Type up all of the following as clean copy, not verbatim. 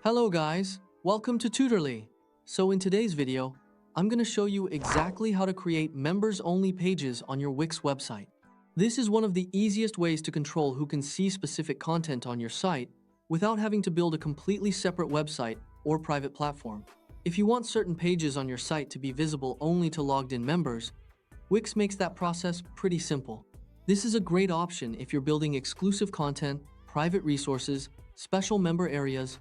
Hello guys, welcome to Tutorly. So in today's video, I'm going to show you exactly how to create members-only pages on your Wix website. This is one of the easiest ways to control who can see specific content on your site without having to build a completely separate website or private platform. If you want certain pages on your site to be visible only to logged-in members, Wix makes that process pretty simple. This is a great option if you're building exclusive content, private resources, special member areas,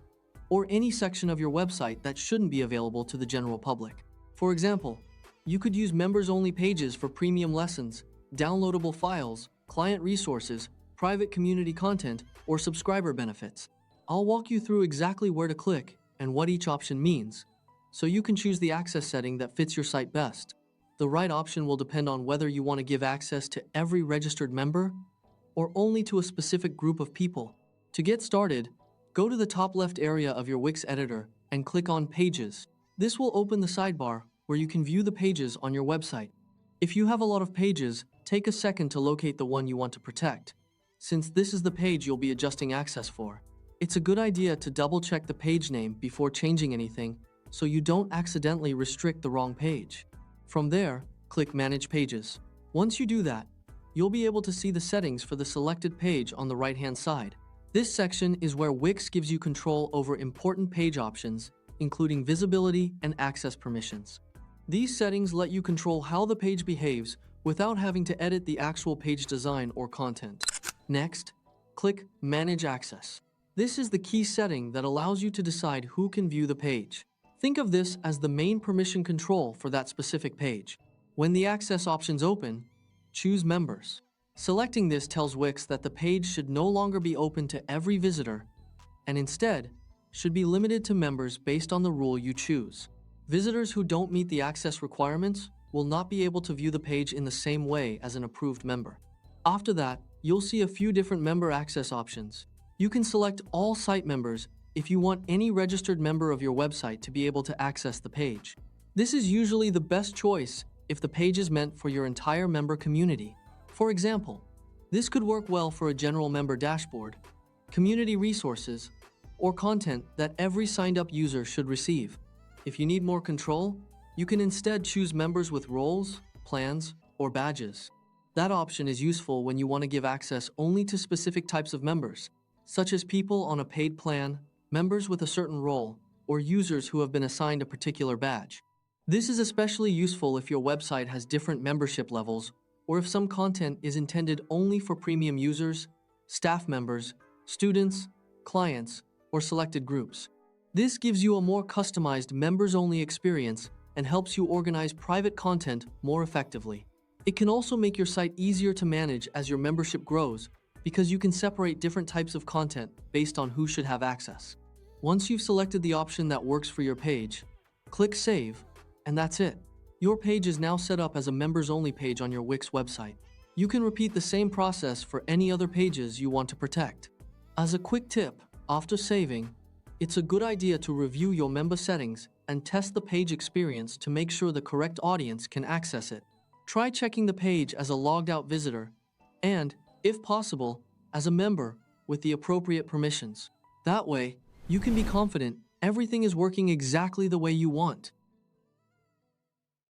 or any section of your website that shouldn't be available to the general public. For example, you could use members-only pages for premium lessons, downloadable files, client resources, private community content, or subscriber benefits. I'll walk you through exactly where to click and what each option means, so you can choose the access setting that fits your site best. The right option will depend on whether you want to give access to every registered member or only to a specific group of people. To get started, go to the top left area of your Wix editor and click on Pages. This will open the sidebar where you can view the pages on your website. If you have a lot of pages, take a second to locate the one you want to protect, since this is the page you'll be adjusting access for. It's a good idea to double-check the page name before changing anything so you don't accidentally restrict the wrong page. From there, click Manage Pages. Once you do that, you'll be able to see the settings for the selected page on the right-hand side. This section is where Wix gives you control over important page options, including visibility and access permissions. These settings let you control how the page behaves without having to edit the actual page design or content. Next, click Manage Access. This is the key setting that allows you to decide who can view the page. Think of this as the main permission control for that specific page. When the access options open, choose Members. Selecting this tells Wix that the page should no longer be open to every visitor and instead should be limited to members based on the rule you choose. Visitors who don't meet the access requirements will not be able to view the page in the same way as an approved member. After that, you'll see a few different member access options. You can select all site members if you want any registered member of your website to be able to access the page. This is usually the best choice if the page is meant for your entire member community. For example, this could work well for a general member dashboard, community resources, or content that every signed-up user should receive. If you need more control, you can instead choose members with roles, plans, or badges. That option is useful when you want to give access only to specific types of members, such as people on a paid plan, members with a certain role, or users who have been assigned a particular badge. This is especially useful if your website has different membership levels or if some content is intended only for premium users, staff members, students, clients, or selected groups. This gives you a more customized members-only experience and helps you organize private content more effectively. It can also make your site easier to manage as your membership grows because you can separate different types of content based on who should have access. Once you've selected the option that works for your page, click Save, and that's it. Your page is now set up as a members-only page on your Wix website. You can repeat the same process for any other pages you want to protect. As a quick tip, after saving, it's a good idea to review your member settings and test the page experience to make sure the correct audience can access it. Try checking the page as a logged-out visitor and, if possible, as a member with the appropriate permissions. That way, you can be confident everything is working exactly the way you want.